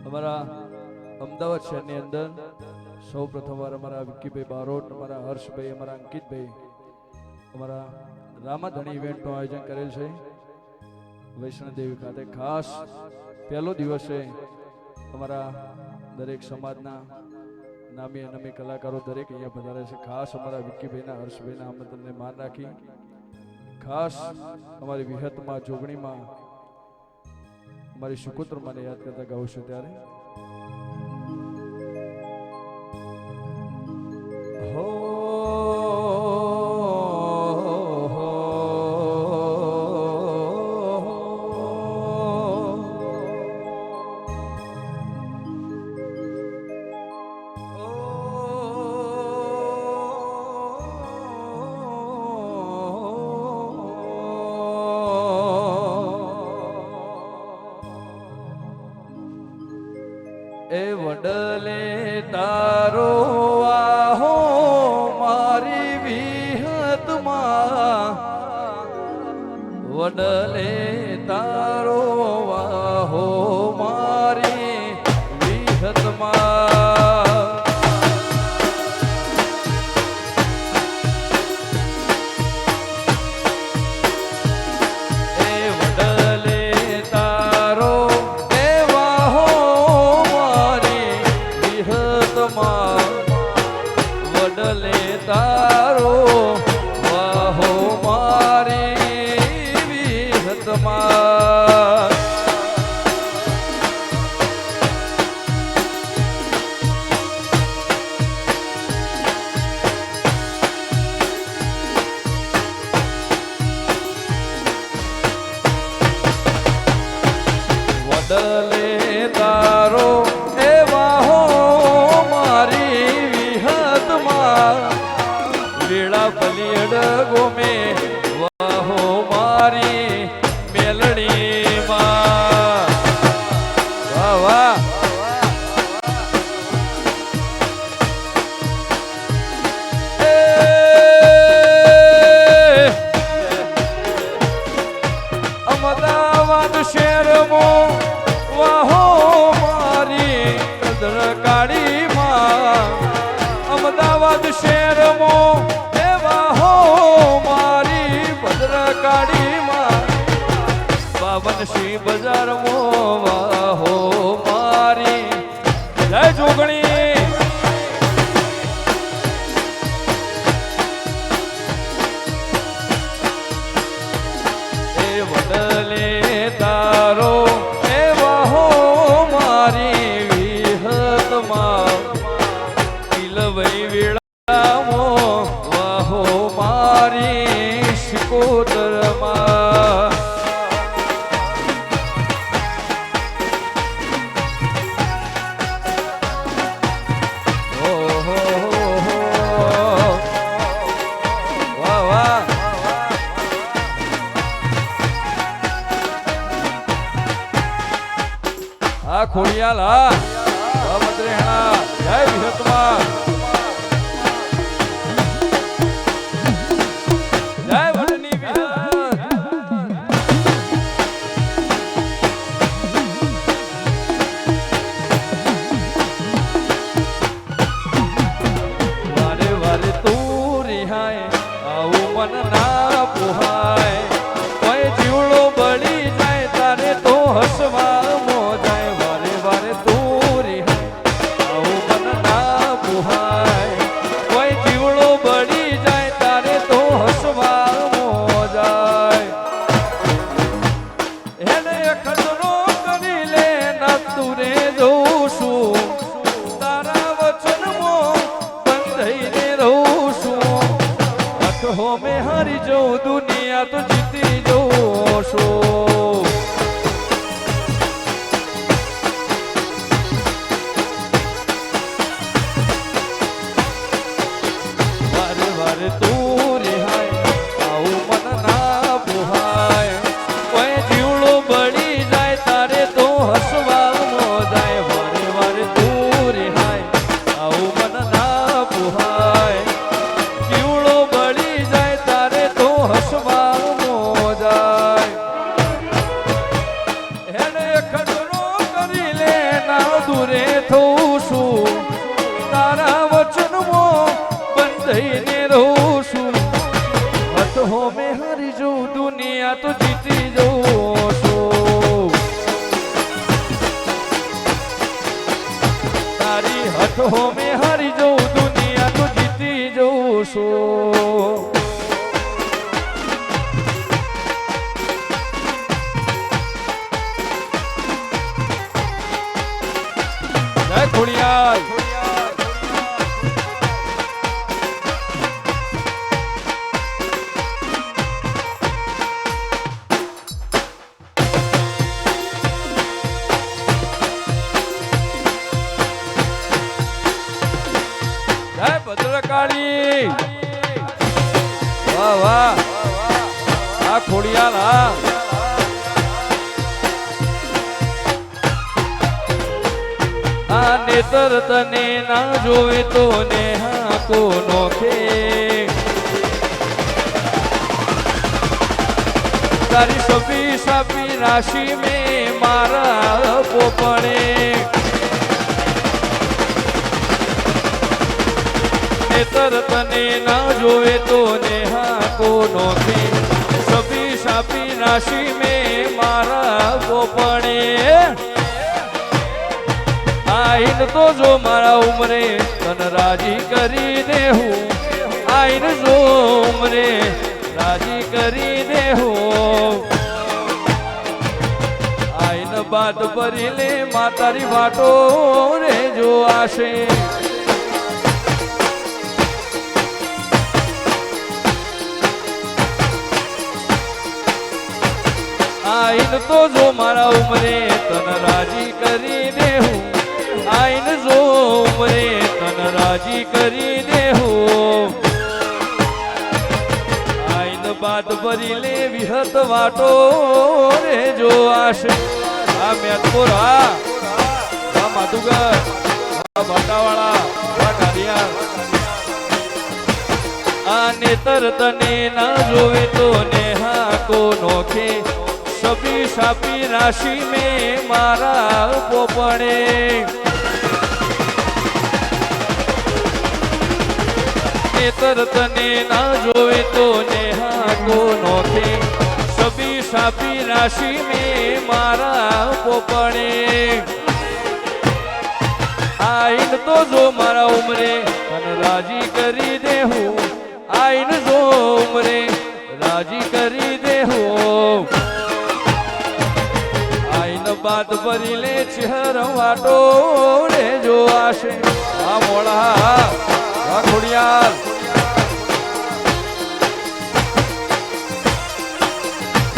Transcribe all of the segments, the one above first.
અમારા અમદાવાદ શહેરની અંદર સૌ પ્રથમવાર અમારા વિક્કીભાઈ બારોટ, અમારા હર્ષભાઈ, અમારા અંકિતભાઈ, અમારા રામાધણી ઇવેન્ટનું આયોજન કરેલ છે વૈષ્ણોદેવી ખાતે. ખાસ પહેલો દિવસ છે. અમારા દરેક સમાજના નામી અનામી કલાકારો દરેક અહીંયા પધારે છે. ખાસ અમારા વિક્કીભાઈના, હર્ષભાઈના આમંત્રણને માન રાખી ખાસ અમારી વિહતમાં જોગણીમાં અમારી સુકુત્ર મને યાદ કરતા ગાઉં છું ત્યારે હો એ વડલે તારો આહો મારી વિહતમાં, વડલે તારો આહો મારી વિહતમાં. એ વડલે તારો વડલે તારો વાહો મારી વિહતમાં. વડલે તારો એ વાહો વેળા પલિયડ ગોમે વાહો મારી મેલડીમાં. વાહ વાહ. અમદાવાદ શહેરમાં વાહો મારી કદરકાળીમાં. અમદાવાદ શહેરમાં એવા હો મારી ભદ્રકાળીમાં. બાવન શ્રી બજારમાં વાહો મારી જય જોગણી. એ વડલે તારો એવા હો મારી વિહતમાં. વઈ વેળામો વાહો મારી શિકોતરમાં. વાહ વાહ. આ ખોડિયાલ હા મંત્રેણા જય વિહતમાં. મન ના પોહાય કોઈ જીવડો બળી જાય તારે તો હસવા મોજાય. વારે વારે તું રિહાય આવું મન ના પોહાય. થઉં છું તારા વચનમાં બંધાઈને રહું છું હથ હોમે હારી જઉં દુનિયા તો જીતી જઉં છું તારી હથ હોમે હારી જઉં દુનિયા તો જીતી જઉં છું જય ખોડિયાર જય ભદ્રકાળી વાહ વાહ આ ખોડિયાર હા આ નેતર તને ના જોવે તો નેહા કો નોખે તારી સભી સાપી રાશિ में મારા પોપણે નેતર તને ના જોવે તો નેહા કો નોખે સભી સાપી રાશિ में મારા પોપણે આઈન તો જો મારા ઉમરે તન રાજી કરી દે હું આઈન જો ઉમરે રાજી કરી દે હું આઈન બાદ ભરી લે માતારી વાટો રે જો આશે આઈન તો જો મારા ઉમરે તન રાજી કરી દે હું આઈન જો ઉમરે તન રાજી કરી દે હું આઈન બાદ ભરી લે વિહત વાટો રે જો આશે આ મેદપુર આ માધુગર આ ભાટાવાળા આ ઢારિયા આ નેતર તને ના જોવે તો નેહા કો નોખે સભી સાપી રાશિ में મારા પોપણે નેતર તને ના જોવે તો નેહા કો નોખે સભી સાપી રાશિ में મારા પોપણે આઈન તો જો મારા ઉમરે તન રાજી કરી દે હું આઈન જો ઉમરે રાજી કરી દે હું આઈન બાદ ભરી લે ચહેર વાટો રે જો આશે આ મોળા આ ખોડિયાર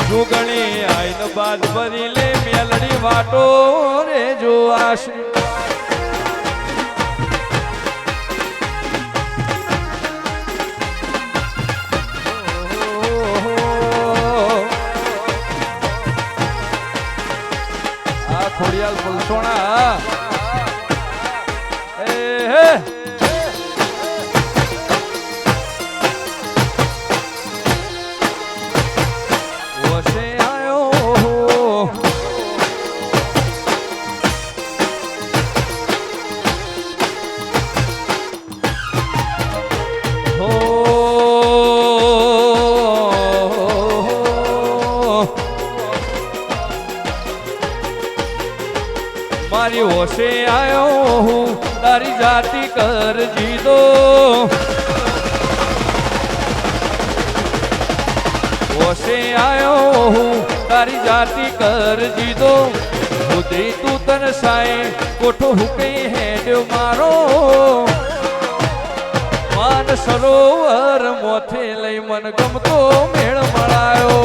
જુગણી આઈન બાદ ભરી લે મેલડી વાટો રે જો આશે ખોડિયાલ પલસોણા એ હે વસે આયો મારી હોશે આયો હું તારી જાતિ કર જીદો હોશે આયો હું તારી જાતિ કર જીદો ઉદરી તું તન સાય કોઠો હુકઈ હેડ્યો મારો માન સરોવર મોથે લઈ મન ગમતો મેળ મળાયો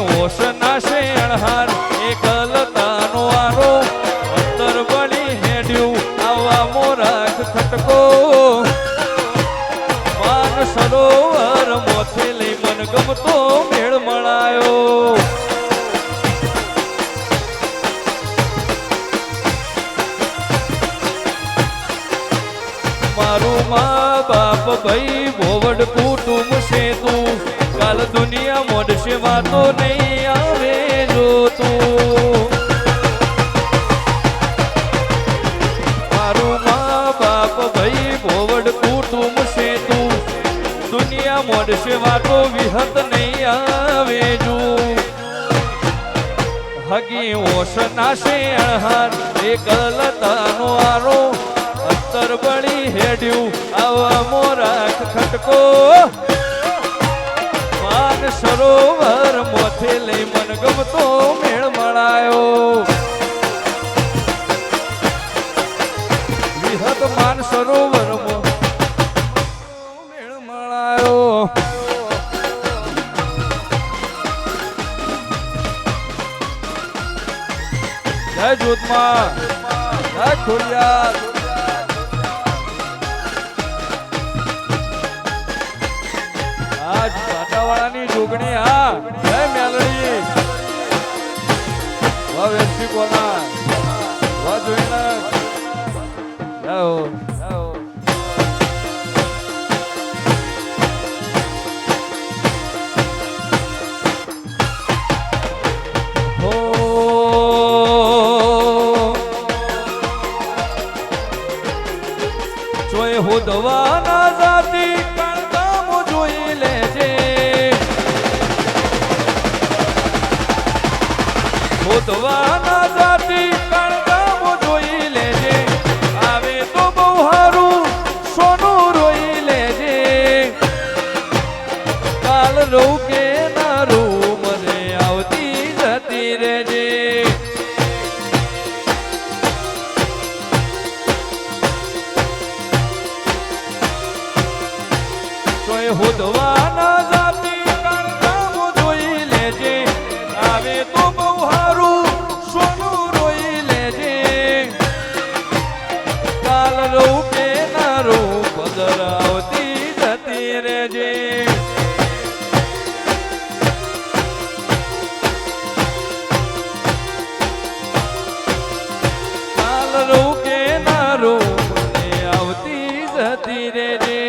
હોશ નાશે અણહાર એકલતાનો આરો અંતર બળી હેડ્યું આવા મોરાખ ખટકો માન સરોવર મોથે લઈ મન ગમતો મેળ મળાયો મારું મા બાપ ભાઈ ભોવડ કુટુંબ છે તું કાલ વાતો નહીં આવે જો તું મારું મા બાપ ભાઈ ભોવડ કુટુંબ છે તું દુનિયા મોડશે વાતો વિહત નહીં આવે જો હગી ઓશ નાશે અહાર એકલતાનો આરો અત્તર બળી હેડ્યું આવા મોરાખ ખટકો માન સરોવર મોથે લઈ મન ગમતો મેળ મળાયો વિહત માન સરોવર મેળ મળાયો જય જોતમાં જય ખોડિયાર આજ કાંટાવાળાની જોગણી હા જય મેલડી વાહ વેરસી કોના વાહ જોઈને જાઓ જાઓ હોદવાના જાતિ કણકામો જોઈ લેજે હોદવાના જાતિ કણકામો જોઈ લેજે આવે તો બહુ હારું સોનું રોઈ લેજે કાલ રહું કે ના રહું મને આવતી જતી રહેજે હોદવાના જાતિ કણકામો જોઈ લેજે આવે તો બહુ હારું સોનું રોઈ લેજે કાલ રહું કે ના રહું પદર આવતી જતી રહેજે કાલ રહું કે ના રહું મને આવતી જતી રહેજે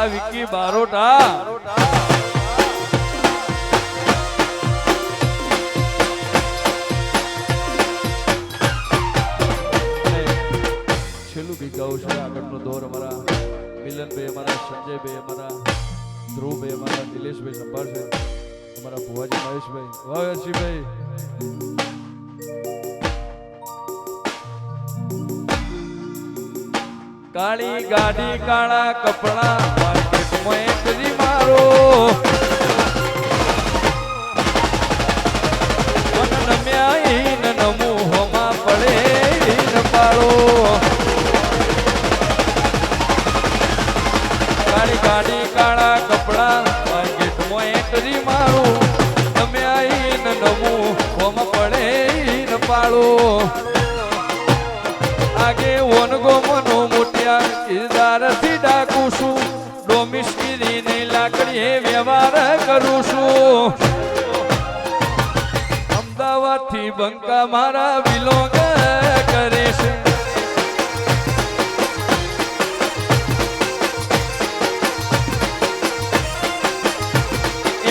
વિકી બારોટા છેલ્લું ગીત ગાવું છે આગળનો દોર અમારા મિલનભાઈ અમારા સંજયભાઈ અમારા ધ્રુવભાઈ અમારા નિલેશભાઈ સંભાળશે અમારા ભુવાજી મહેશભાઈ વાહ હર્ષિભાઈ કાળી ગાડી કાળા કપડા માર્કેટમાં એક રી મારો મન નમ્યા ઈન નમું હોમાં પડે ઈન પાળો કાળી ગાડી કાળા કપડા માર્કેટમાં એક રી મારો નમ્યા ઈન નમું હોમાં પડે ઈન પાળો આગે વનગો મનો મોટિયા કિરદારથી ડાકુ છું ડોમિસ્કીરીની લાકડીએ વ્યવહાર કરું છું અમદાવાદથી બંકા મારા વિલોંગ કરે છે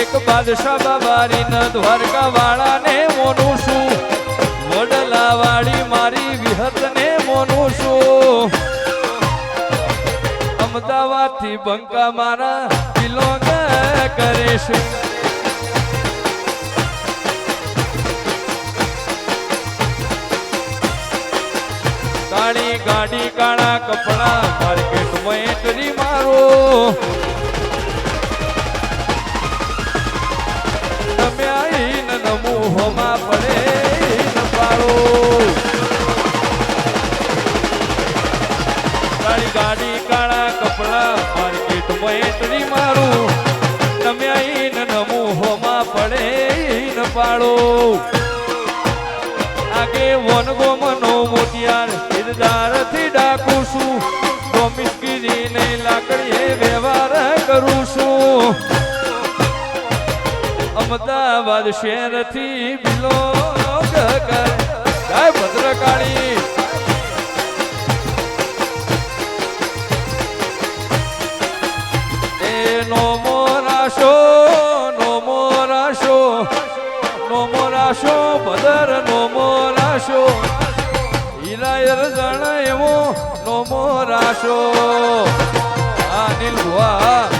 એક બાદશાહ બાબારી ન દ્વારકા વાળાને મોનું છું વડલા વાળી મારી વિહતને મોનું છું અમદાવાદથી બંકા મારા બિલોંગ કરે છે કાળી ગાડી કાળા કપડા માર્કેટમાં એન્ટ્રી મારો તમે આઈને નમૂહોમાં પડે ન પાડો કાળી ગાડી કાળા કપડા માર્કેટમાં એન્ટ્રી મારું તમે આઈને નમૂહોમાં પડે ન પાડો આગે વનગો મનો મોતિયાર ઇરદારથી ડાકું છું પ્રોમિસગીરીને લાકડીએ વ્યવહાર કરું છું અમદાવાદ શહેરથી બિલોંગ કરે જય ભદ્રકાળી એ નો મોરાશો ભદર નો મોરાશો હીરાયર જણ એવો નો મોરાશો આ નીલ ભુવા